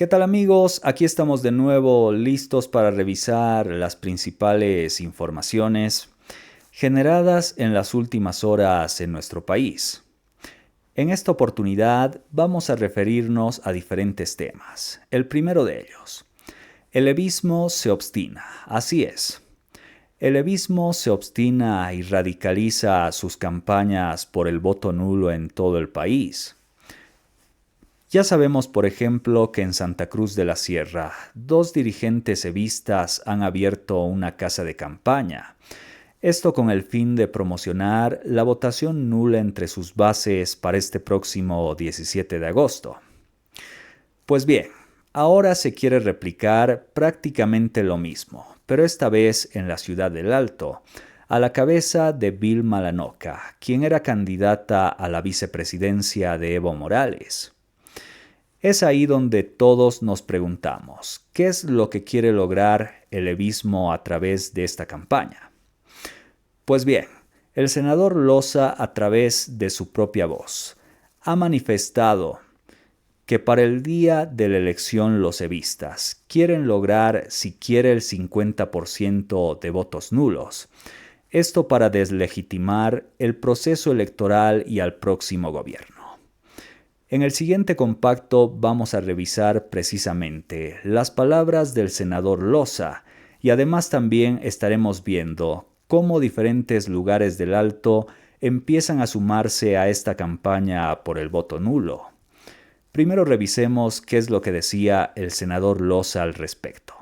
¿Qué tal amigos? Aquí estamos de nuevo listos para revisar las principales informaciones generadas en las últimas horas en nuestro país. En esta oportunidad vamos a referirnos a diferentes temas. El primero de ellos, el levismo se obstina. Así es. El levismo se obstina y radicaliza sus campañas por el voto nulo en todo el país. Ya sabemos, por ejemplo, que en Santa Cruz de la Sierra, 2 dirigentes evistas han abierto una casa de campaña. Esto con el fin de promocionar la votación nula entre sus bases para este próximo 17 de agosto. Pues bien, ahora se quiere replicar prácticamente lo mismo, pero esta vez en la ciudad del Alto, a la cabeza de Vilma Lanoca, quien era candidata a la vicepresidencia de Evo Morales. Es ahí donde todos nos preguntamos, ¿qué es lo que quiere lograr el levismo a través de esta campaña? Pues bien, el senador Loza, a través de su propia voz, ha manifestado que para el día de la elección los evistas quieren lograr siquiera el 50% de votos nulos. Esto para deslegitimar el proceso electoral y al próximo gobierno. En el siguiente compacto vamos a revisar precisamente las palabras del senador Loza y además también estaremos viendo cómo diferentes lugares del Alto empiezan a sumarse a esta campaña por el voto nulo. Primero revisemos qué es lo que decía el senador Loza al respecto.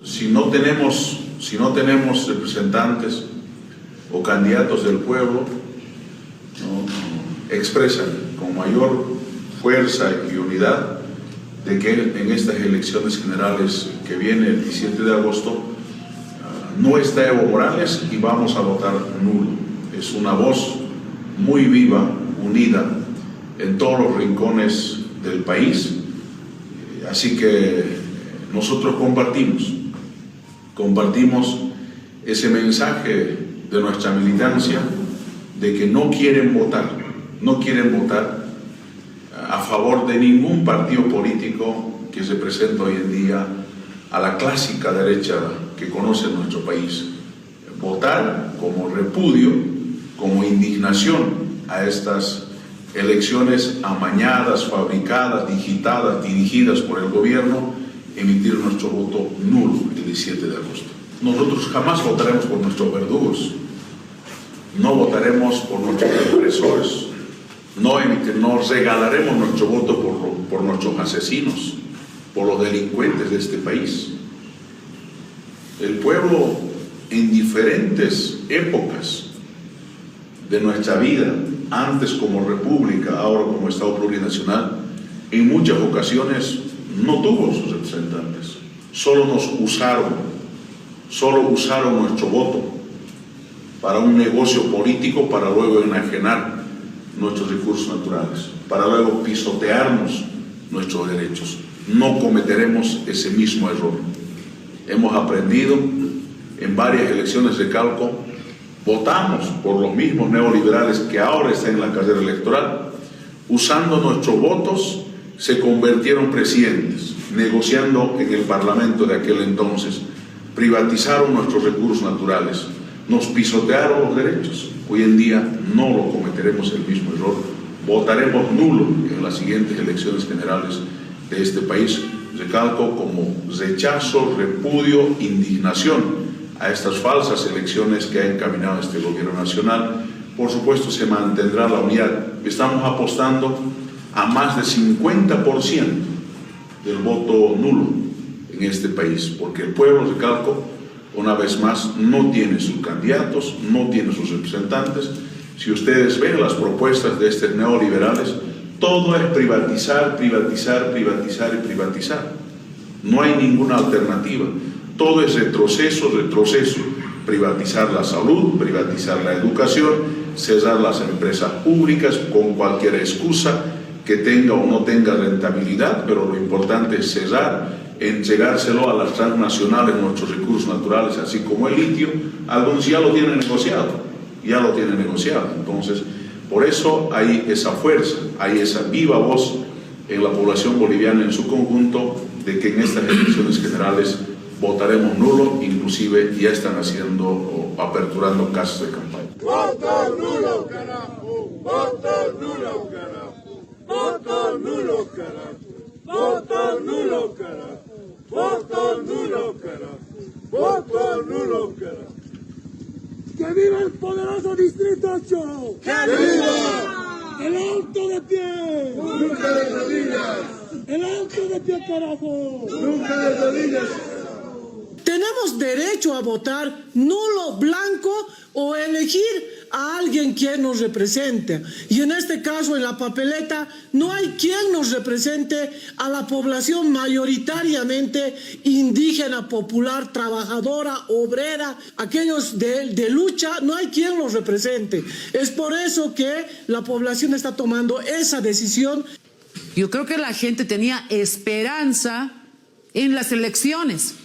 Si no tenemos representantes o candidatos del pueblo, expresan con mayor fuerza y unidad de que en estas elecciones generales que viene el 17 de agosto no está Evo Morales y vamos a votar nulo. Es una voz muy viva, unida en todos los rincones del país, así que nosotros compartimos ese mensaje de nuestra militancia de que no quieren votar a favor de ningún partido político que se presenta hoy en día a la clásica derecha que conoce nuestro país. Votar como repudio, como indignación a estas elecciones amañadas, fabricadas, digitadas, dirigidas por el gobierno, emitir nuestro voto nulo el 17 de agosto. Nosotros jamás votaremos por nuestros verdugos, no votaremos por nuestros represores, no regalaremos nuestro voto por nuestros asesinos, por los delincuentes de este país. El pueblo en diferentes épocas de nuestra vida, antes como república, ahora como Estado plurinacional, en muchas ocasiones no tuvo sus representantes, solo usaron nuestro voto para un negocio político, para luego enajenar nuestros recursos naturales, para luego pisotearnos nuestros derechos. No cometeremos ese mismo error. Hemos aprendido en varias elecciones de Calco, votamos por los mismos neoliberales que ahora están en la carrera electoral, usando nuestros votos se convirtieron presidentes, negociando en el Parlamento de aquel entonces, privatizaron nuestros recursos naturales, nos pisotearon los derechos. Hoy en día no lo cometeremos el mismo error. Votaremos nulo en las siguientes elecciones generales de este país. Recalco como rechazo, repudio, indignación a estas falsas elecciones que ha encaminado este gobierno nacional. Por supuesto se mantendrá la unidad. Estamos apostando a más del 50% del voto nulo en este país, porque el pueblo, recalco, una vez más, no tiene sus candidatos, no tiene sus representantes. Si ustedes ven las propuestas de estos neoliberales, todo es privatizar, privatizar, privatizar y privatizar. No hay ninguna alternativa. Todo es retroceso, retroceso. Privatizar la salud, privatizar la educación, cerrar las empresas públicas con cualquier excusa que tenga o no tenga rentabilidad, pero lo importante es cerrar, entregárselo a las transnacionales nuestros recursos naturales, así como el litio. Algunos ya lo tienen negociado. Entonces, por eso hay esa fuerza, hay esa viva voz en la población boliviana en su conjunto de que en estas elecciones generales votaremos nulo, inclusive ya están haciendo o aperturando casas de campaña. ¡Voto nulo, carajo! ¡Voto nulo, carajo! ¡Voto nulo, carajo! ¡Voto nulo, carajo! ¡Voto nulo, carajo! ¡Voto nulo, carajo! ¡Que viva el poderoso Distrito 8! ¡Que viva! ¡El alto de pie! ¡Nunca de rodillas! ¡El alto de pie, carajo! ¡Nunca de rodillas! Tenemos derecho a votar nulo, blanco o elegir a alguien quien nos represente. Y en este caso, en la papeleta, no hay quien nos represente a la población mayoritariamente indígena, popular, trabajadora, obrera, aquellos de lucha, no hay quien los represente. Es por eso que la población está tomando esa decisión. Yo creo que la gente tenía esperanza en las elecciones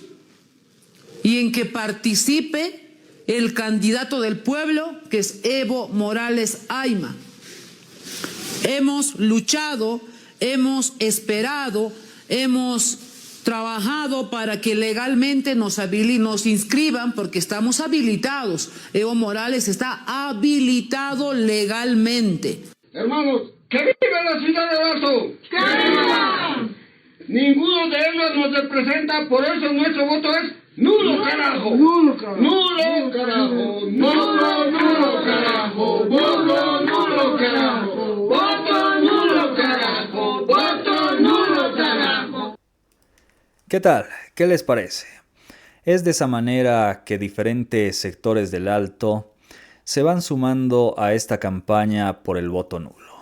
y en que participe el candidato del pueblo, que es Evo Morales Ayma. Hemos luchado, hemos esperado, hemos trabajado para que legalmente nos inscriban, porque estamos habilitados. Evo Morales está habilitado legalmente. Hermanos, ¡que viva la ciudad de Alto! ¡Que viva! Ninguno de ellos nos representa, por eso nuestro voto es nulo, carajo. Nulo, carajo. Nulo, carajo. Nulo, nulo, carajo. Voto nulo, carajo. Voto nulo, carajo. Voto nulo, carajo. ¿Qué tal? ¿Qué les parece? Es de esa manera que diferentes sectores del Alto se van sumando a esta campaña por el voto nulo.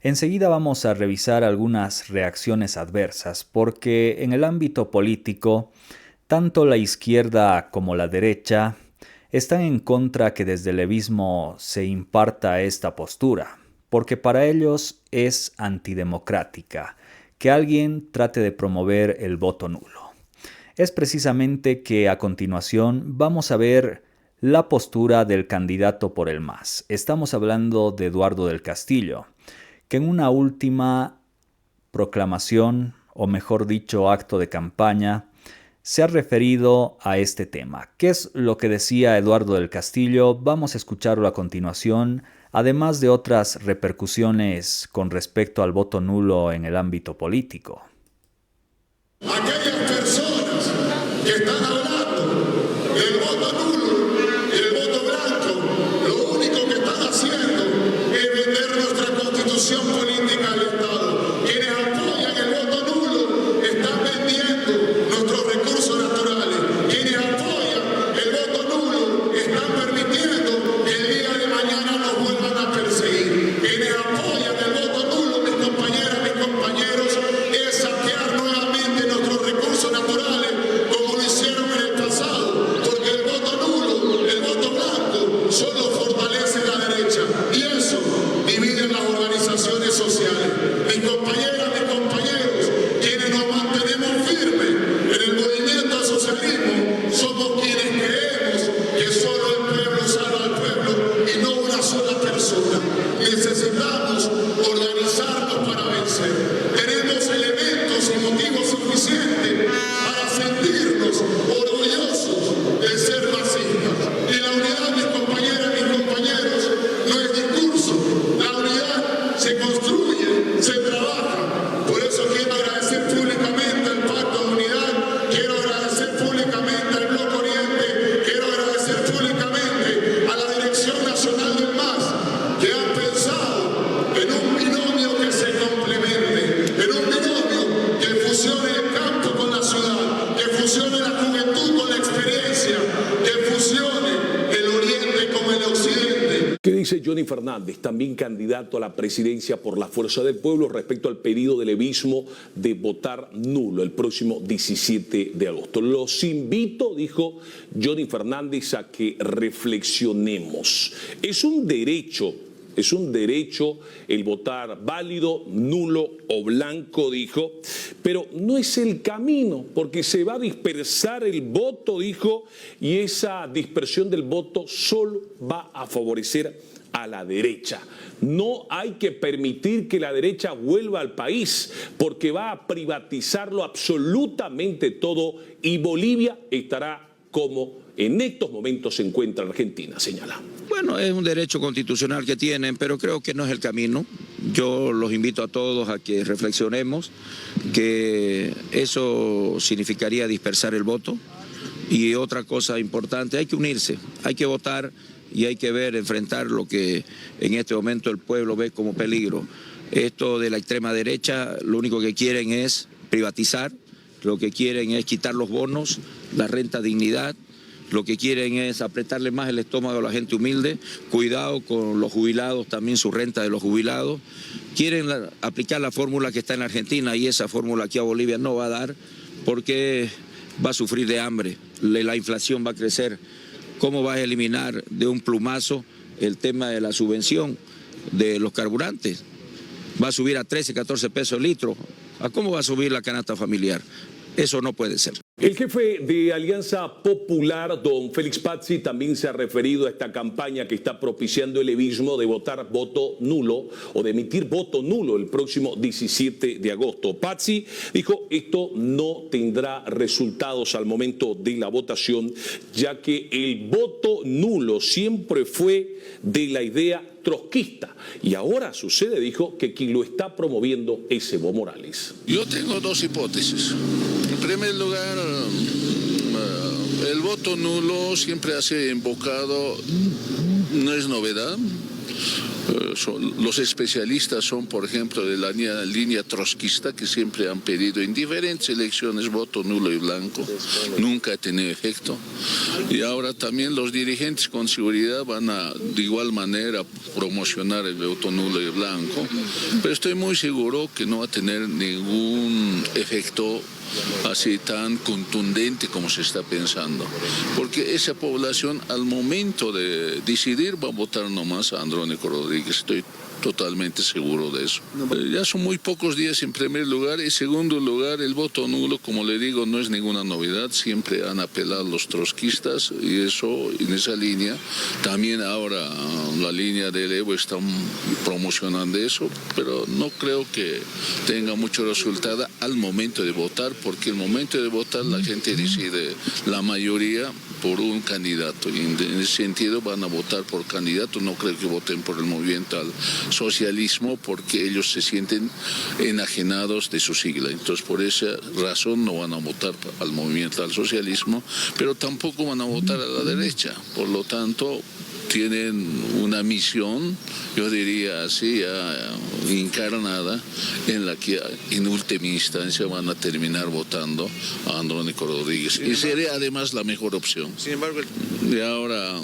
Enseguida vamos a revisar algunas reacciones adversas, porque en el ámbito político, tanto la izquierda como la derecha están en contra que desde el levismo se imparta esta postura, porque para ellos es antidemocrática que alguien trate de promover el voto nulo. Es precisamente que a continuación vamos a ver la postura del candidato por el MAS. Estamos hablando de Eduardo del Castillo, que en una última proclamación, o mejor dicho, acto de campaña, se ha referido a este tema. ¿Qué es lo que decía Eduardo del Castillo? Vamos a escucharlo a continuación, además de otras repercusiones con respecto al voto nulo en el ámbito político. Aquellas personas que están hablando del voto nulo y el voto blanco, lo único que están haciendo es vender nuestra constitución política al Estado. Quienes apoyan el voto nulo están vendiendo nuestros recursos naturales. Quienes apoyan el voto nulo están permitiendo que el día de mañana nos vuelvan a perseguir. Quienes apoyan el voto nulo, mis compañeras, mis compañeros, es saquear nuevamente nuestros recursos naturales como lo hicieron en el pasado, porque el voto nulo, el voto blanco, solo fortalece la derecha y eso divide las organizaciones sociales. Mis compañeras, mis compañeros, quienes nos mantenemos firmes en el movimiento al socialismo, somos quienes creemos que solo el pueblo salva al pueblo y no una sola persona. Necesitamos organizarnos para vencer. Tenemos elementos y motivos suficientes para sentirnos orgullosos de ser racistas. Y la unidad, mis compañeras, mis compañeros, no es discurso. La unidad se construye, se trabaja. Por eso quiero agradecer públicamente al Pacto de Unidad, quiero agradecer públicamente al Bloque Oriente, quiero agradecer públicamente a la Dirección Nacional del MAS, que han pensado en un binomio que se complemente, en un binomio que fusione el campo con la ciudad, que fusione la juventud con la experiencia, que fusione el Oriente con el Occidente. ¿Qué dice Johnny Fernández, también candidato a la presidencia por la Fuerza del Pueblo, respecto al pedido del levismo de votar nulo el próximo 17 de agosto? Los invito, dijo Johnny Fernández, a que reflexionemos. Es un derecho el votar válido, nulo o blanco, dijo, pero no es el camino, porque se va a dispersar el voto, dijo, y esa dispersión del voto solo va a favorecer a la derecha. No hay que permitir que la derecha vuelva al país porque va a privatizarlo absolutamente todo y Bolivia estará como en estos momentos se encuentra Argentina, señala. Bueno, es un derecho constitucional que tienen, pero creo que no es el camino. Yo los invito a todos a que reflexionemos, que eso significaría dispersar el voto. Y otra cosa importante, hay que unirse, hay que votar y hay que enfrentar lo que en este momento el pueblo ve como peligro. Esto de la extrema derecha, lo único que quieren es privatizar, lo que quieren es quitar los bonos, la renta dignidad, lo que quieren es apretarle más el estómago a la gente humilde, cuidado con los jubilados, también su renta de los jubilados. Quieren aplicar la fórmula que está en Argentina y esa fórmula aquí a Bolivia no va a dar porque va a sufrir de hambre, la inflación va a crecer. ¿Cómo vas a eliminar de un plumazo el tema de la subvención de los carburantes? Va a subir a 13, 14 pesos el litro. ¿A cómo va a subir la canasta familiar? Eso no puede ser. El jefe de Alianza Popular, don Félix Pazzi, también se ha referido a esta campaña que está propiciando el levismo de votar voto nulo o de emitir voto nulo el próximo 17 de agosto. Pazzi dijo esto no tendrá resultados al momento de la votación, ya que el voto nulo siempre fue de la idea trotskista y ahora sucede, dijo, que quien lo está promoviendo es Evo Morales. Yo tengo dos hipótesis. En primer lugar, el voto nulo siempre ha sido invocado, no es novedad. Los especialistas son, por ejemplo, de la línea trotskista, que siempre han pedido en diferentes elecciones voto nulo y blanco. Nunca ha tenido efecto. Y ahora también los dirigentes con seguridad van a, de igual manera, promocionar el voto nulo y blanco. Pero estoy muy seguro que no va a tener ningún efecto así tan contundente como se está pensando, porque esa población al momento de decidir va a votar nomás a Andrónico Rodríguez, estoy totalmente seguro de eso. Ya son muy pocos días en primer lugar. En segundo lugar, el voto nulo, como le digo, no es ninguna novedad, siempre han apelado los trotskistas y eso, en esa línea, también ahora la línea del Evo está promocionando eso, pero no creo que tenga mucho resultado al momento de votar, porque el momento de votar la gente decide, la mayoría, por un candidato, y en ese sentido van a votar por candidato. No creo que voten por el movimiento al socialismo, porque ellos se sienten enajenados de su sigla. Entonces, por esa razón no van a votar al movimiento al socialismo, pero tampoco van a votar a la derecha. Por lo tanto, tienen una misión, yo diría así, encarnada, en la que en última instancia van a terminar votando a Andrónico Rodríguez. Y sería además la mejor opción. Sin embargo, de ahora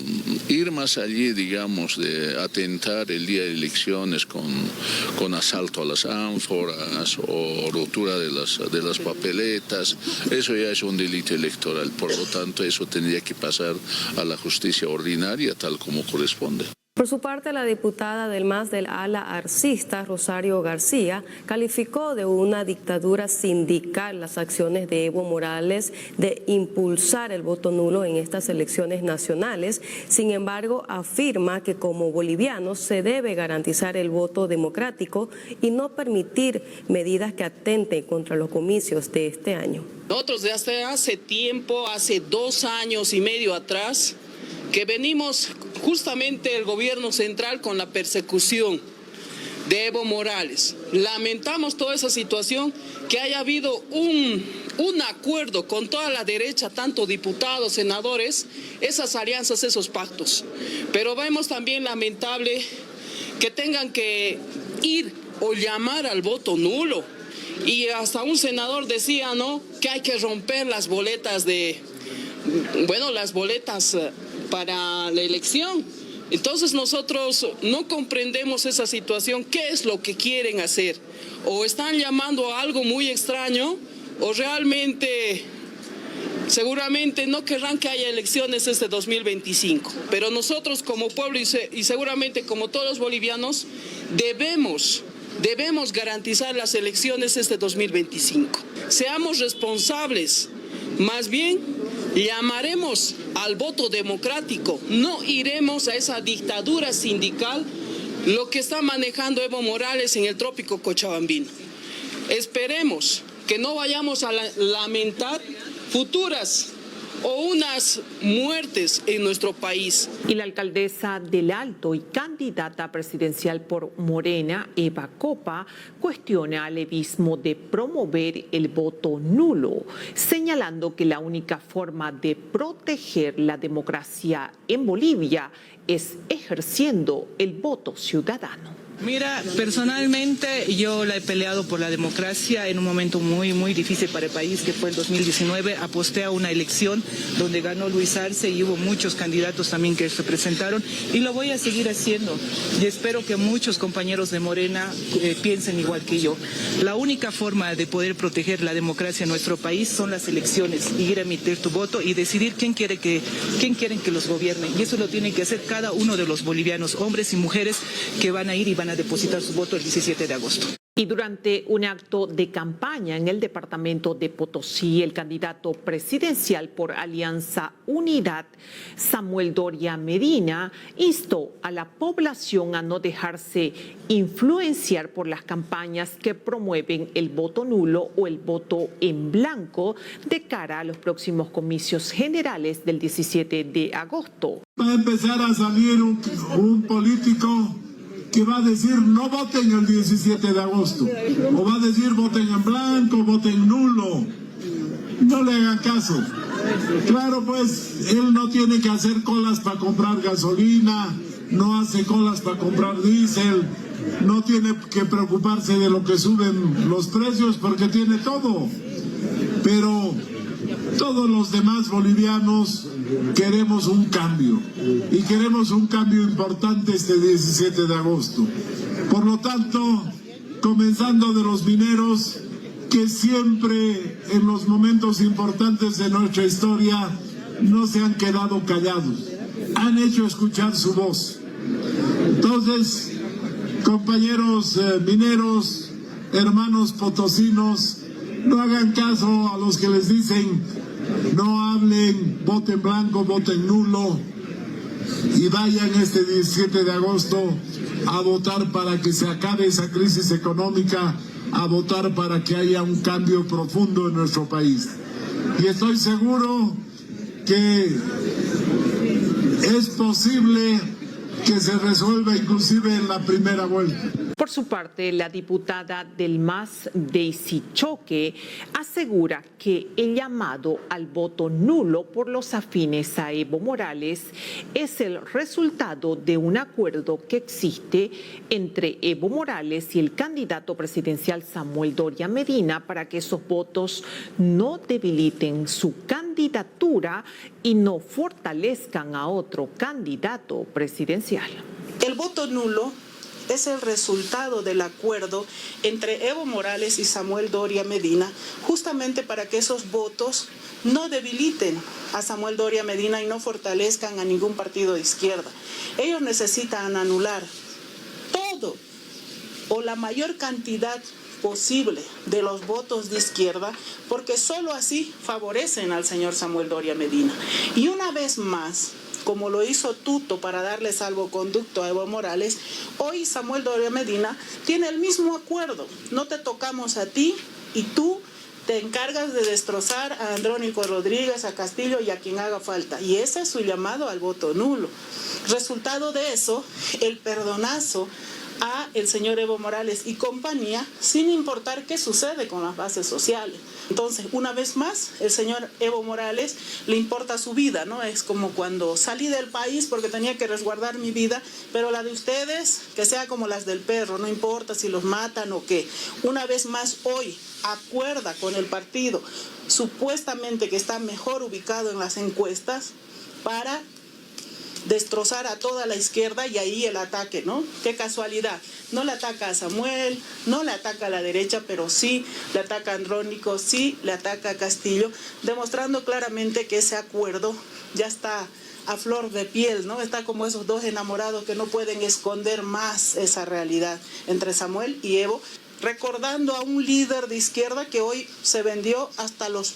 ir más allí, digamos, de atentar el día de elecciones con asalto a las ánforas o rotura de las papeletas, eso ya es un delito electoral. Por lo tanto, eso tendría que pasar a la justicia ordinaria, tal como corresponde. Por su parte, la diputada del MAS del ala arcista, Rosario García, calificó de una dictadura sindical las acciones de Evo Morales de impulsar el voto nulo en estas elecciones nacionales. Sin embargo, afirma que como bolivianos se debe garantizar el voto democrático y no permitir medidas que atenten contra los comicios de este año. Nosotros desde hace tiempo, hace 2 años y medio atrás, que venimos justamente el gobierno central con la persecución de Evo Morales. Lamentamos toda esa situación, que haya habido un acuerdo con toda la derecha, tanto diputados, senadores, esas alianzas, esos pactos. Pero vemos también lamentable que tengan que ir o llamar al voto nulo. Y hasta un senador decía, ¿no?, que hay que romper las boletas las boletas para la elección. Entonces nosotros no comprendemos esa situación. ¿Qué es lo que quieren hacer? O están llamando a algo muy extraño, o realmente, seguramente no querrán que haya elecciones este 2025. Pero nosotros como pueblo y seguramente como todos los bolivianos debemos garantizar las elecciones este 2025. Seamos responsables. Más bien, Llamaremos al voto democrático, no iremos a esa dictadura sindical, lo que está manejando Evo Morales en el trópico cochabambino. Esperemos que no vayamos a lamentar futuras o unas muertes en nuestro país. Y la alcaldesa del Alto y candidata presidencial por Morena, Eva Copa, cuestiona al evismo de promover el voto nulo, señalando que la única forma de proteger la democracia en Bolivia es ejerciendo el voto ciudadano. Mira, personalmente yo la he peleado por la democracia en un momento muy difícil para el país, que fue el 2019. Aposté a una elección donde ganó Luis Arce y hubo muchos candidatos también que se presentaron, y lo voy a seguir haciendo. Y espero que muchos compañeros de Morena piensen igual que yo. La única forma de poder proteger la democracia en nuestro país son las elecciones, ir a emitir tu voto y decidir quién quieren que los gobierne. Y eso lo tienen que hacer cada uno de los bolivianos, hombres y mujeres que van a ir y van a depositar su voto el 17 de agosto. Y durante un acto de campaña en el departamento de Potosí, el candidato presidencial por Alianza Unidad, Samuel Doria Medina, instó a la población a no dejarse influenciar por las campañas que promueven el voto nulo o el voto en blanco de cara a los próximos comicios generales del 17 de agosto. Va a empezar a salir un político que va a decir no voten el 17 de agosto, o va a decir voten en blanco, voten nulo. No le hagan caso. Claro, pues él no tiene que hacer colas para comprar gasolina, no hace colas para comprar diésel, no tiene que preocuparse de lo que suben los precios porque tiene todo. Pero todos los demás bolivianos queremos un cambio, y queremos un cambio importante este 17 de agosto. Por lo tanto, comenzando de los mineros, que siempre en los momentos importantes de nuestra historia no se han quedado callados, han hecho escuchar su voz. Entonces, compañeros mineros, hermanos potosinos, no hagan caso a los que les dicen no hablen, voten blanco, voten nulo, y vayan este 17 de agosto a votar para que se acabe esa crisis económica, a votar para que haya un cambio profundo en nuestro país. Y estoy seguro que es posible que se resuelva inclusive en la primera vuelta. Por su parte, la diputada del MAS, Daisy Choque, asegura que el llamado al voto nulo por los afines a Evo Morales es el resultado de un acuerdo que existe entre Evo Morales y el candidato presidencial Samuel Doria Medina para que esos votos no debiliten su candidatura y no fortalezcan a otro candidato presidencial. El voto nulo es el resultado del acuerdo entre Evo Morales y Samuel Doria Medina, justamente para que esos votos no debiliten a Samuel Doria Medina y no fortalezcan a ningún partido de izquierda. Ellos necesitan anular todo o la mayor cantidad posible de los votos de izquierda, porque solo así favorecen al señor Samuel Doria Medina. Y una vez más, como lo hizo Tuto para darle salvoconducto a Evo Morales, hoy Samuel Doria Medina tiene el mismo acuerdo. No te tocamos a ti y tú te encargas de destrozar a Andrónico Rodríguez, a Castillo y a quien haga falta. Y ese es su llamado al voto nulo. Resultado de eso, el perdonazo a el señor Evo Morales y compañía, sin importar qué sucede con las bases sociales. Entonces, una vez más, el señor Evo Morales le importa su vida, ¿no? Es como cuando salí del país porque tenía que resguardar mi vida, pero la de ustedes, que sea como las del perro, no importa si los matan o qué. Una vez más, hoy acuerda con el partido, supuestamente que está mejor ubicado en las encuestas, para destrozar a toda la izquierda, y ahí el ataque, ¿no? Qué casualidad. No le ataca a Samuel, no le ataca a la derecha, pero sí le ataca a Andrónico, sí le ataca a Castillo, demostrando claramente que ese acuerdo ya está a flor de piel, ¿no? Está como esos dos enamorados que no pueden esconder más esa realidad entre Samuel y Evo, recordando a un líder de izquierda que hoy se vendió hasta los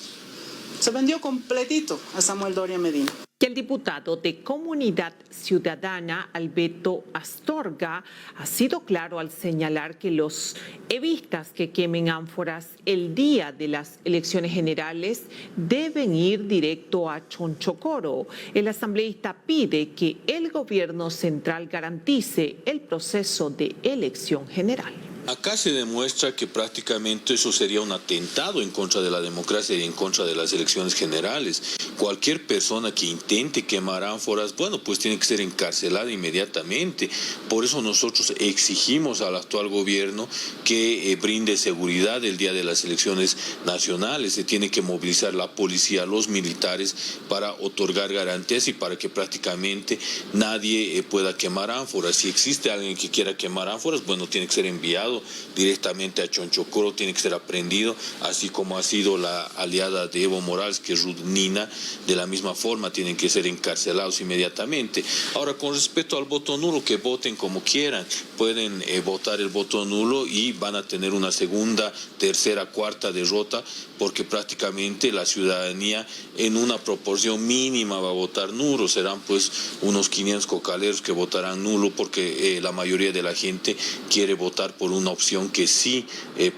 Se vendió completito a Samuel Doria Medina. Y el diputado de Comunidad Ciudadana, Alberto Astorga, ha sido claro al señalar que los evistas que quemen ánforas el día de las elecciones generales deben ir directo a Chonchocoro. El asambleísta pide que el gobierno central garantice el proceso de elección general. Acá se demuestra que prácticamente eso sería un atentado en contra de la democracia y en contra de las elecciones generales. Cualquier persona que intente quemar ánforas, bueno, pues tiene que ser encarcelada inmediatamente. Por eso nosotros exigimos al actual gobierno que brinde seguridad el día de las elecciones nacionales. Se tiene que movilizar la policía, los militares para otorgar garantías y para que prácticamente nadie pueda quemar ánforas. Si existe alguien que quiera quemar ánforas, bueno, tiene que ser enviado directamente a Chonchocoro, tiene que ser aprendido, así como ha sido la aliada de Evo Morales, que es Ruth Nina. De la misma forma tienen que ser encarcelados inmediatamente. Ahora, con respecto al voto nulo, que voten como quieran, pueden votar el voto nulo y van a tener una segunda, tercera, cuarta derrota, porque prácticamente la ciudadanía en una proporción mínima va a votar nulo. Serán pues unos 500 cocaleros que votarán nulo, porque la mayoría de la gente quiere votar por una opción que sí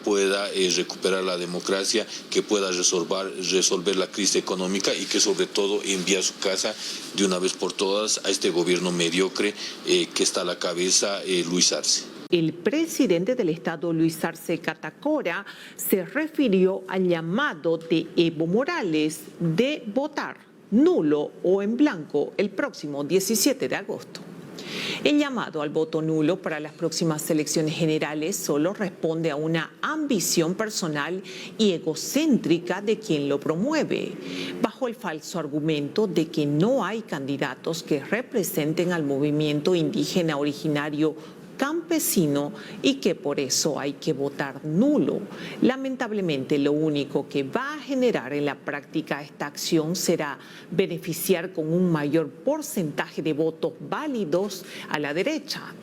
pueda recuperar la democracia, que pueda resolver la crisis económica y que sobre todo envíe a su casa de una vez por todas a este gobierno mediocre que está a la cabeza, Luis Arce. El presidente del Estado, Luis Arce Catacora, se refirió al llamado de Evo Morales de votar nulo o en blanco el próximo 17 de agosto. El llamado al voto nulo para las próximas elecciones generales solo responde a una ambición personal y egocéntrica de quien lo promueve, bajo el falso argumento de que no hay candidatos que representen al movimiento indígena originario campesino y que por eso hay que votar nulo. Lamentablemente, lo único que va a generar en la práctica esta acción será beneficiar con un mayor porcentaje de votos válidos a la derecha,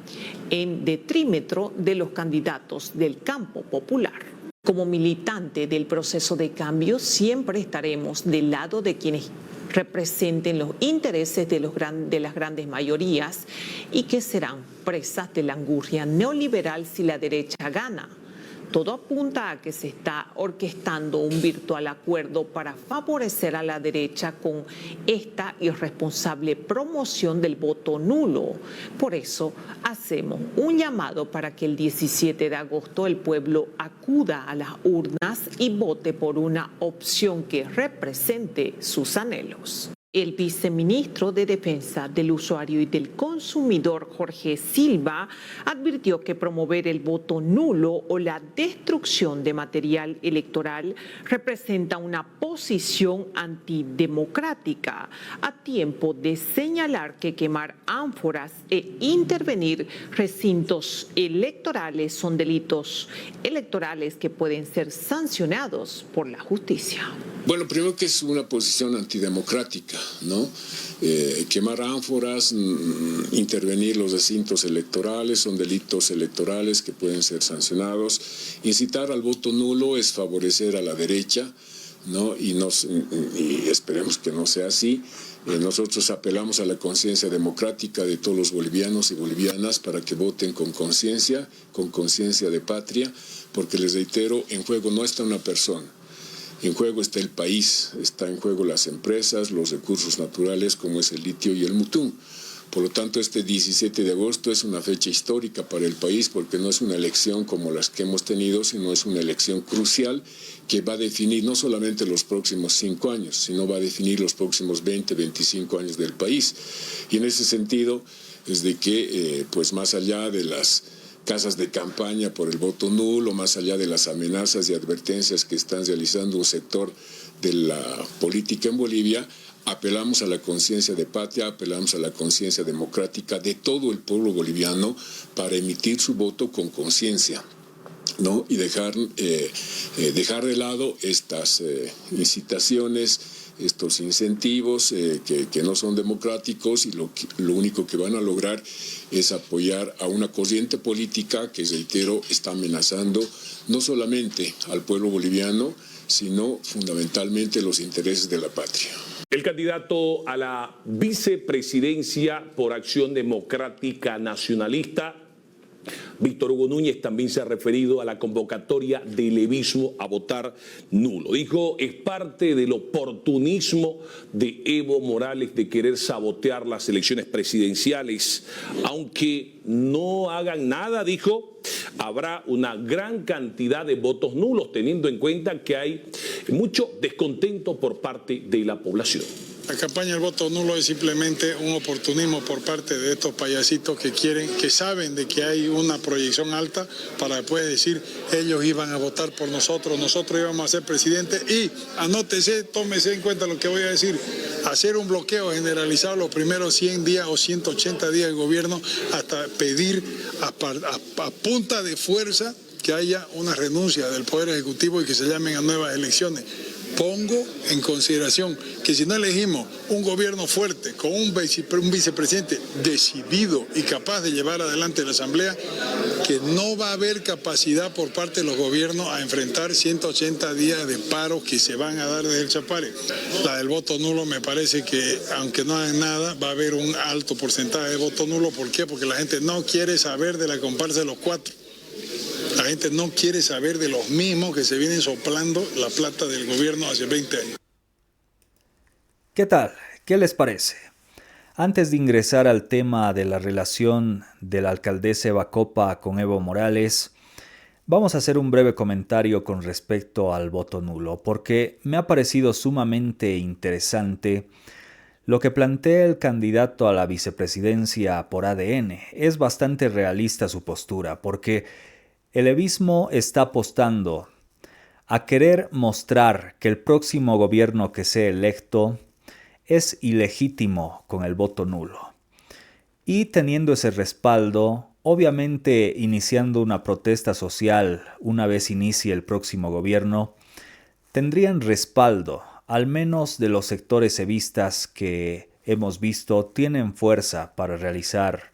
en detrimento de los candidatos del campo popular. Como militante del proceso de cambio, siempre estaremos del lado de quienes representen los intereses de las grandes mayorías y que serán presas de la angurria neoliberal si la derecha gana. Todo apunta a que se está orquestando un virtual acuerdo para favorecer a la derecha con esta irresponsable promoción del voto nulo. Por eso hacemos un llamado para que el 17 de agosto el pueblo acuda a las urnas y vote por una opción que represente sus anhelos. El viceministro de Defensa del Usuario y del Consumidor, Jorge Silva, advirtió que promover el voto nulo o la destrucción de material electoral representa una posición antidemocrática, a tiempo de señalar que quemar ánforas e intervenir recintos electorales son delitos electorales que pueden ser sancionados por la justicia. Bueno, primero que es una posición antidemocrática, ¿no? Quemar ánforas, intervenir los recintos electorales son delitos electorales que pueden ser sancionados. Incitar al voto nulo es favorecer a la derecha, ¿no? Y esperemos que no sea así. Nosotros apelamos a la conciencia democrática de todos los bolivianos y bolivianas para que voten con conciencia de patria, porque les reitero, en juego no está una persona. En juego está el país, está en juego las empresas, los recursos naturales como es el litio y el mutún. Por lo tanto, este 17 de agosto es una fecha histórica para el país porque no es una elección como las que hemos tenido, sino es una elección crucial que va a definir no solamente los próximos 5 años, sino va a definir los próximos 20, 25 años del país. Y en ese sentido es de que, pues más allá de las casas de campaña por el voto nulo, más allá de las amenazas y advertencias que están realizando un sector de la política en Bolivia, apelamos a la conciencia de patria, apelamos a la conciencia democrática de todo el pueblo boliviano para emitir su voto con conciencia, ¿no? Y dejar de lado estas incitaciones, estos incentivos que no son democráticos y lo único que van a lograr es apoyar a una corriente política que, reitero, está amenazando no solamente al pueblo boliviano, sino fundamentalmente los intereses de la patria. El candidato a la vicepresidencia por Acción Democrática Nacionalista, Víctor Hugo Núñez, también se ha referido a la convocatoria del levismo a votar nulo. Dijo, es parte del oportunismo de Evo Morales de querer sabotear las elecciones presidenciales. Aunque no hagan nada, dijo, habrá una gran cantidad de votos nulos, teniendo en cuenta que hay mucho descontento por parte de la población. La campaña del voto nulo es simplemente un oportunismo por parte de estos payasitos que saben de que hay una proyección alta para después decir ellos iban a votar por nosotros íbamos a ser presidente y anótese, tómese en cuenta lo que voy a decir, hacer un bloqueo generalizado los primeros 100 días o 180 días del gobierno hasta pedir a punta de fuerza que haya una renuncia del Poder Ejecutivo y que se llamen a nuevas elecciones. Pongo en consideración que si no elegimos un gobierno fuerte, con un vicepresidente decidido y capaz de llevar adelante la Asamblea, que no va a haber capacidad por parte de los gobiernos a enfrentar 180 días de paro que se van a dar desde el Chapare. La del voto nulo me parece que, aunque no hagan nada, va a haber un alto porcentaje de voto nulo. ¿Por qué? Porque la gente no quiere saber de la comparsa de los cuatro. La gente no quiere saber de los mismos que se vienen soplando la plata del gobierno hace 20 años. ¿Qué tal? ¿Qué les parece? Antes de ingresar al tema de la relación de la alcaldesa Eva Copa con Evo Morales, vamos a hacer un breve comentario con respecto al voto nulo, porque me ha parecido sumamente interesante lo que plantea el candidato a la vicepresidencia por ADN. Es bastante realista su postura, porque el evismo está apostando a querer mostrar que el próximo gobierno que sea electo es ilegítimo con el voto nulo. Y teniendo ese respaldo, obviamente iniciando una protesta social una vez inicie el próximo gobierno, tendrían respaldo, al menos de los sectores evistas que hemos visto tienen fuerza para realizar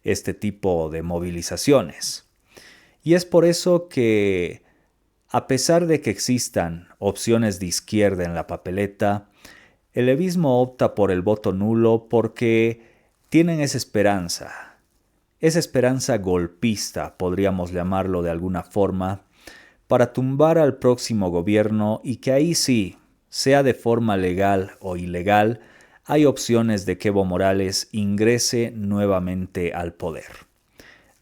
este tipo de movilizaciones. Y es por eso que, a pesar de que existan opciones de izquierda en la papeleta, el evismo opta por el voto nulo porque tienen esa esperanza golpista, podríamos llamarlo de alguna forma, para tumbar al próximo gobierno y que ahí sí, sea de forma legal o ilegal, hay opciones de que Evo Morales ingrese nuevamente al poder.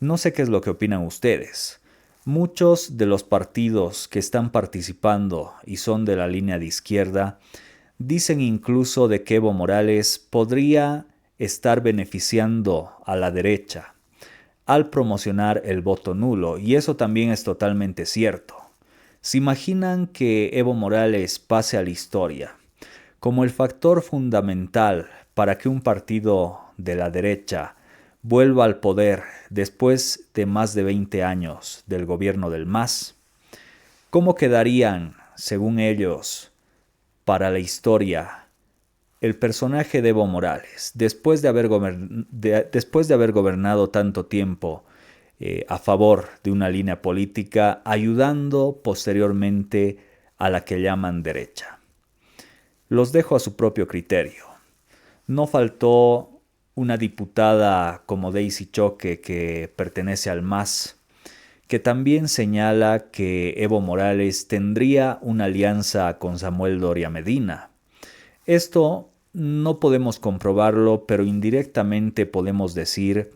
No sé qué es lo que opinan ustedes. Muchos de los partidos que están participando y son de la línea de izquierda dicen incluso de que Evo Morales podría estar beneficiando a la derecha al promocionar el voto nulo, y eso también es totalmente cierto. ¿Se imaginan que Evo Morales pase a la historia como el factor fundamental para que un partido de la derecha vuelva al poder después de más de 20 años del gobierno del MAS? ¿Cómo quedarían, según ellos, para la historia el personaje de Evo Morales después de haber gobernado tanto tiempo a favor de una línea política, ayudando posteriormente a la que llaman derecha? Los dejo a su propio criterio. No faltó una diputada como Daisy Choque, que pertenece al MAS, que también señala que Evo Morales tendría una alianza con Samuel Doria Medina. Esto no podemos comprobarlo, pero indirectamente podemos decir,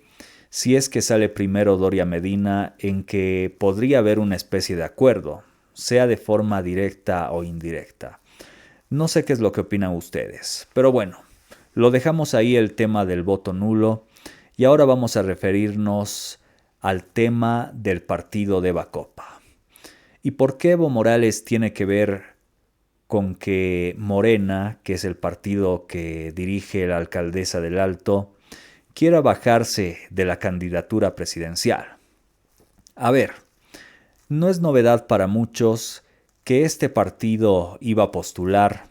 si es que sale primero Doria Medina, en que podría haber una especie de acuerdo, sea de forma directa o indirecta. No sé qué es lo que opinan ustedes, pero bueno, lo dejamos ahí el tema del voto nulo y ahora vamos a referirnos al tema del partido de Eva Copa. ¿Y por qué Evo Morales tiene que ver con que Morena, que es el partido que dirige la alcaldesa del Alto, quiera bajarse de la candidatura presidencial? A ver, no es novedad para muchos que este partido iba a postular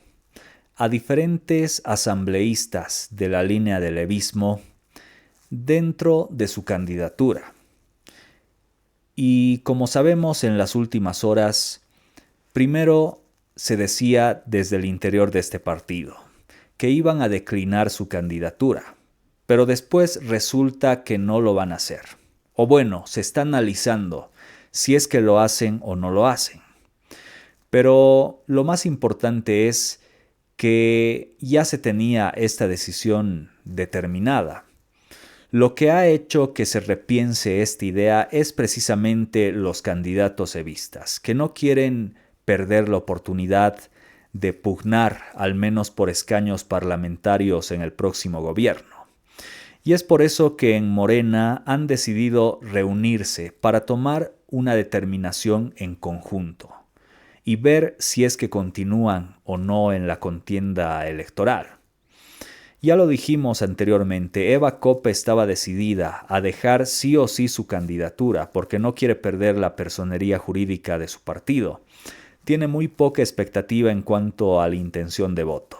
a diferentes asambleístas de la línea del levismo dentro de su candidatura. Y como sabemos en las últimas horas, primero se decía desde el interior de este partido que iban a declinar su candidatura, pero después resulta que no lo van a hacer. O bueno, se está analizando si es que lo hacen o no lo hacen. Pero lo más importante es que ya se tenía esta decisión determinada. Lo que ha hecho que se repiense esta idea es precisamente los candidatos evistas, que no quieren perder la oportunidad de pugnar al menos por escaños parlamentarios en el próximo gobierno. Y es por eso que en Morena han decidido reunirse para tomar una determinación en conjunto y ver si es que continúan o no en la contienda electoral. Ya lo dijimos anteriormente, Eva Koppe estaba decidida a dejar sí o sí su candidatura porque no quiere perder la personería jurídica de su partido. Tiene muy poca expectativa en cuanto a la intención de voto.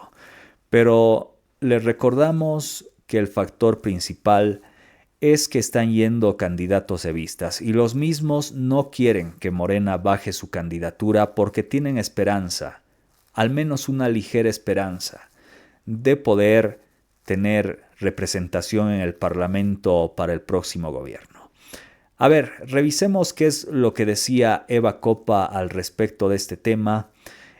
Pero les recordamos que el factor principal es que están yendo candidatos evistas y los mismos no quieren que Morena baje su candidatura porque tienen esperanza, al menos una ligera esperanza, de poder tener representación en el Parlamento para el próximo gobierno. A ver, revisemos qué es lo que decía Eva Koppe al respecto de este tema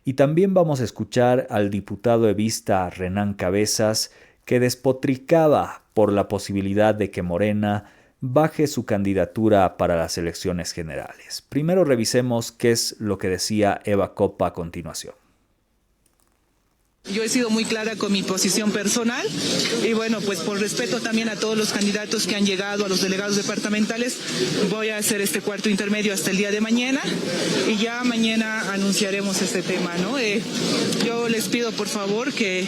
y también vamos a escuchar al diputado evista Renán Cabezas que despotricaba por la posibilidad de que Morena baje su candidatura para las elecciones generales. Primero revisemos qué es lo que decía Eva Koppe a continuación. Yo he sido muy clara con mi posición personal y bueno, pues por respeto también a todos los candidatos que han llegado, a los delegados departamentales, voy a hacer este cuarto intermedio hasta el día de mañana y ya mañana anunciaremos este tema, ¿no? Yo les pido por favor que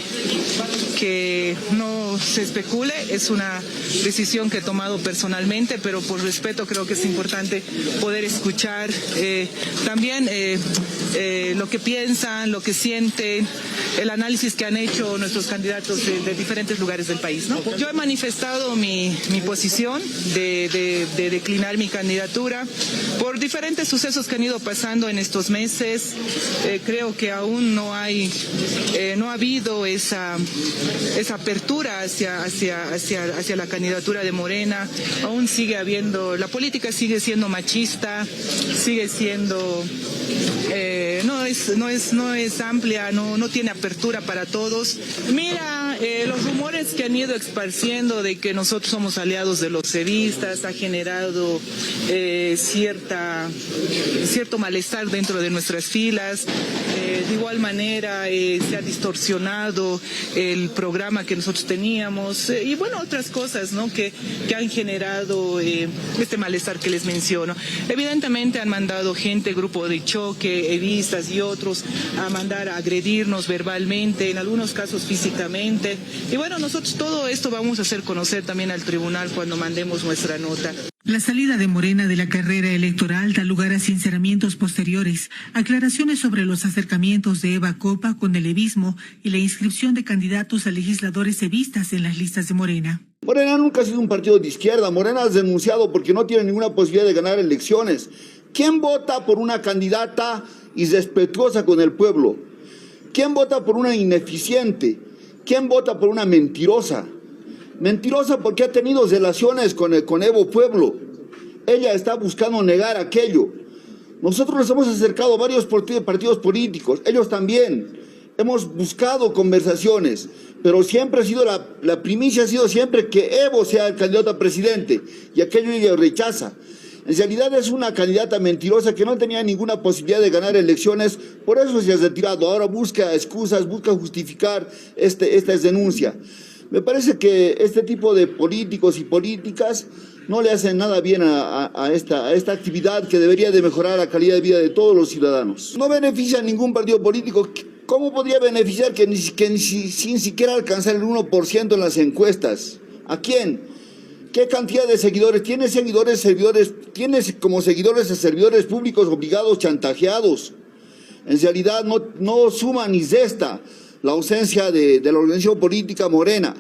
no se especule, es una decisión que he tomado personalmente, pero por respeto creo que es importante poder escuchar también lo que piensan, lo que sienten, el análisis que han hecho nuestros candidatos de diferentes lugares del país, ¿no? Yo he manifestado mi posición de declinar mi candidatura por diferentes sucesos que han ido pasando en estos meses. Creo que aún no ha habido esa apertura hacia la candidatura de Morena. Aún sigue habiendo, la política sigue siendo machista, sigue siendo no es amplia, no tiene apertura para todos. Mira, los rumores que han ido esparciendo de que nosotros somos aliados de los evistas ha generado cierto malestar dentro de nuestras filas. De igual manera se ha distorsionado el programa que nosotros teníamos y bueno, otras cosas, ¿no? que han generado este malestar que les menciono. Evidentemente han mandado gente, grupo de choque, evistas y otros, a mandar a agredirnos verbalmente, en algunos casos físicamente. Y bueno, nosotros todo esto vamos a hacer conocer también al tribunal cuando mandemos nuestra nota. La salida de Morena de la carrera electoral da lugar a sinceramientos posteriores, aclaraciones sobre los acercamientos de Eva Koppe con el evismo y la inscripción de candidatos a legisladores evistas en las listas de Morena. Morena nunca ha sido un partido de izquierda. Morena ha denunciado porque no tiene ninguna posibilidad de ganar elecciones. ¿Quién vota por una candidata irrespetuosa con el pueblo? ¿Quién vota por una ineficiente? ¿Quién vota por una mentirosa? Mentirosa porque ha tenido relaciones con Evo Pueblo. Ella está buscando negar aquello. Nosotros nos hemos acercado a varios partidos políticos, ellos también. Hemos buscado conversaciones, pero siempre ha sido la primicia ha sido siempre que Evo sea el candidato a presidente y aquello ella rechaza. En realidad es una candidata mentirosa que no tenía ninguna posibilidad de ganar elecciones, por eso se ha retirado. Ahora busca excusas, busca justificar esta denuncia. Me parece que este tipo de políticos y políticas no le hacen nada bien a esta actividad que debería de mejorar la calidad de vida de todos los ciudadanos. No beneficia a ningún partido político. ¿Cómo podría beneficiar sin siquiera alcanzar el 1% en las encuestas? ¿A quién? ¿Qué cantidad de seguidores? Tiene como seguidores a servidores públicos obligados, chantajeados. En realidad no suma ni resta. la ausencia de la organización política Morena.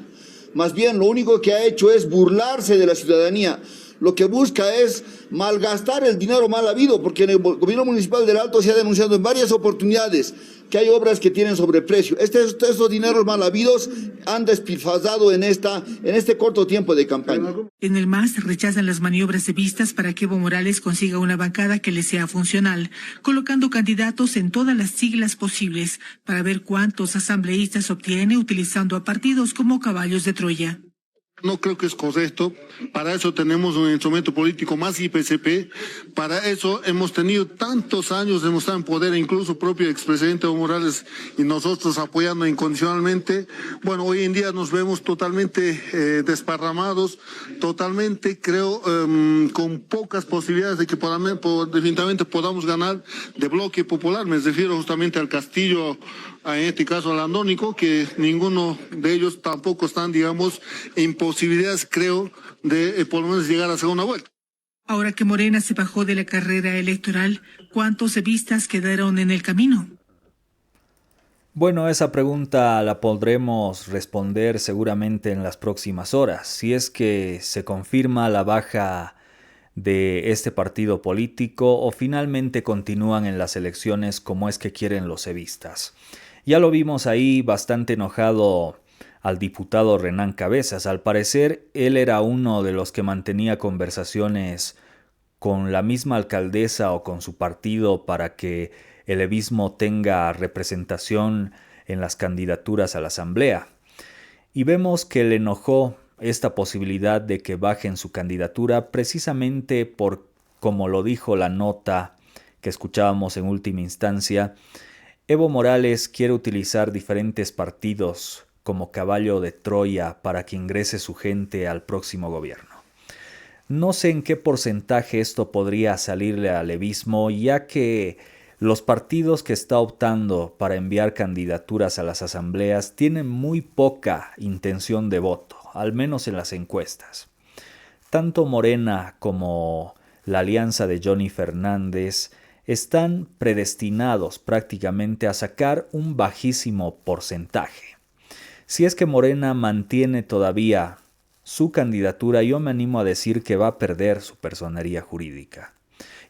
Más bien, lo único que ha hecho es burlarse de la ciudadanía. Lo que busca es malgastar el dinero mal habido, porque en el gobierno municipal del Alto se ha denunciado en varias oportunidades que hay obras que tienen sobreprecio. Estos dineros mal habidos han despilfarrado en este corto tiempo de campaña. En el MAS rechazan las maniobras de vistas para que Evo Morales consiga una bancada que le sea funcional, colocando candidatos en todas las siglas posibles para ver cuántos asambleístas obtiene utilizando a partidos como caballos de Troya. No creo que es correcto. Para eso tenemos un instrumento político más IPCP. Para eso hemos tenido tantos años de mostrar en poder, incluso propio expresidente Evo Morales y nosotros apoyando incondicionalmente. Bueno, hoy en día nos vemos totalmente desparramados, totalmente, creo, con pocas posibilidades de que definitivamente podamos ganar de bloque popular. Me refiero justamente al Castillo, en este caso al Andónico, que ninguno de ellos tampoco están, digamos, en posibilidades, creo, de por lo menos llegar a segunda vuelta. Ahora que Morena se bajó de la carrera electoral, ¿cuántos evistas quedaron en el camino? Bueno, esa pregunta la podremos responder seguramente en las próximas horas, si es que se confirma la baja de este partido político o finalmente continúan en las elecciones como es que quieren los evistas. Ya lo vimos ahí bastante enojado al diputado Renán Cabezas. Al parecer, él era uno de los que mantenía conversaciones con la misma alcaldesa o con su partido para que el evismo tenga representación en las candidaturas a la asamblea. Y vemos que le enojó esta posibilidad de que bajen su candidatura precisamente por, como lo dijo la nota que escuchábamos en última instancia, Evo Morales quiere utilizar diferentes partidos como caballo de Troya para que ingrese su gente al próximo gobierno. No sé en qué porcentaje esto podría salirle al evismo, ya que los partidos que está optando para enviar candidaturas a las asambleas tienen muy poca intención de voto, al menos en las encuestas. Tanto Morena como la alianza de Johnny Fernández están predestinados prácticamente a sacar un bajísimo porcentaje. Si es que Morena mantiene todavía su candidatura, yo me animo a decir que va a perder su personería jurídica.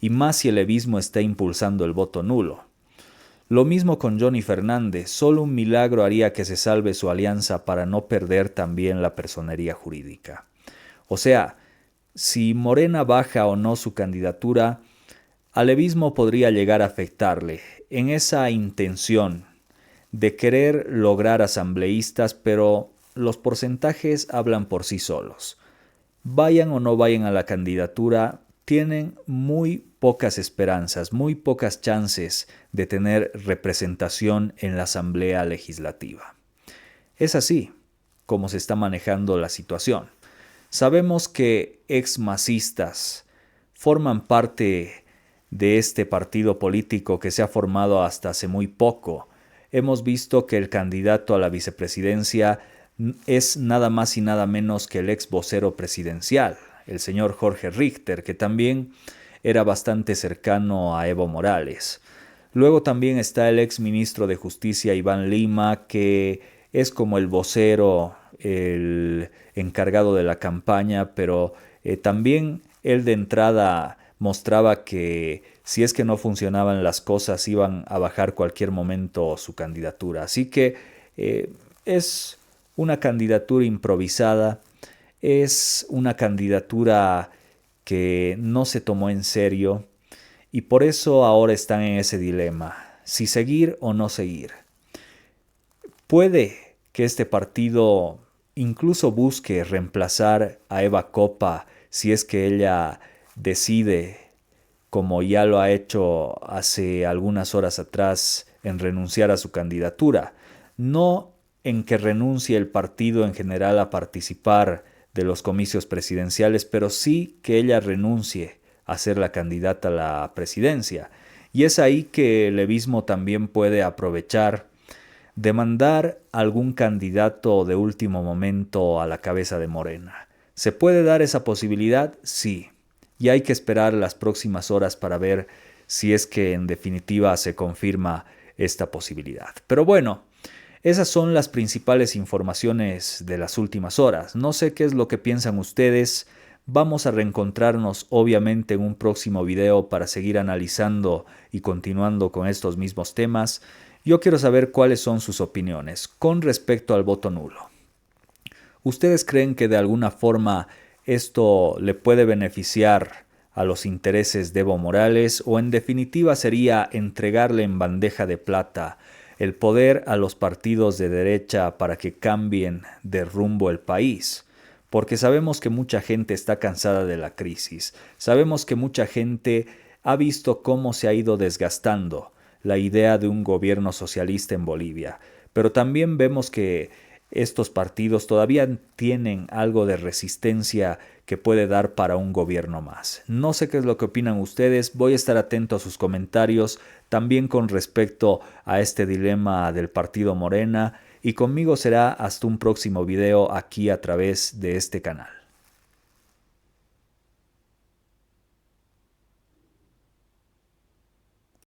Y más si el evismo está impulsando el voto nulo. Lo mismo con Johnny Fernández, solo un milagro haría que se salve su alianza para no perder también la personería jurídica. O sea, si Morena baja o no su candidatura, al evismo podría llegar a afectarle en esa intención de querer lograr asambleístas, pero los porcentajes hablan por sí solos. Vayan o no vayan a la candidatura, tienen muy pocas esperanzas, muy pocas chances de tener representación en la Asamblea Legislativa. Es así como se está manejando la situación. Sabemos que exmasistas forman parte de este partido político que se ha formado hasta hace muy poco. Hemos visto que el candidato a la vicepresidencia es nada más y nada menos que el ex vocero presidencial, el señor Jorge Richter, que también era bastante cercano a Evo Morales. Luego también está el ex ministro de Justicia Iván Lima, que es como el vocero, el encargado de la campaña, pero también él de entrada mostraba que si es que no funcionaban las cosas iban a bajar cualquier momento su candidatura. Así que es una candidatura improvisada, es una candidatura que no se tomó en serio y por eso ahora están en ese dilema, si seguir o no seguir. Puede que este partido incluso busque reemplazar a Eva Copa si es que ella decide, como ya lo ha hecho hace algunas horas atrás, en renunciar a su candidatura. No en que renuncie el partido en general a participar de los comicios presidenciales, pero sí que ella renuncie a ser la candidata a la presidencia. Y es ahí que el evismo también puede aprovechar de mandar algún candidato de último momento a la cabeza de Morena. ¿Se puede dar esa posibilidad? Sí. Y hay que esperar las próximas horas para ver si es que en definitiva se confirma esta posibilidad. Pero bueno, Esas son las principales informaciones de las últimas horas. No sé qué es lo que piensan ustedes. Vamos a reencontrarnos obviamente en un próximo video para seguir analizando y continuando con estos mismos temas. Yo quiero saber cuáles son sus opiniones con respecto al voto nulo. ¿Ustedes creen que de alguna forma esto le puede beneficiar a los intereses de Evo Morales o en definitiva sería entregarle en bandeja de plata el poder a los partidos de derecha para que cambien de rumbo el país? Porque sabemos que mucha gente está cansada de la crisis, sabemos que mucha gente ha visto cómo se ha ido desgastando la idea de un gobierno socialista en Bolivia, pero también vemos que estos partidos todavía tienen algo de resistencia que puede dar para un gobierno más. No sé qué es lo que opinan ustedes, voy a estar atento a sus comentarios, también con respecto a este dilema del partido Morena, y conmigo será hasta un próximo video aquí a través de este canal.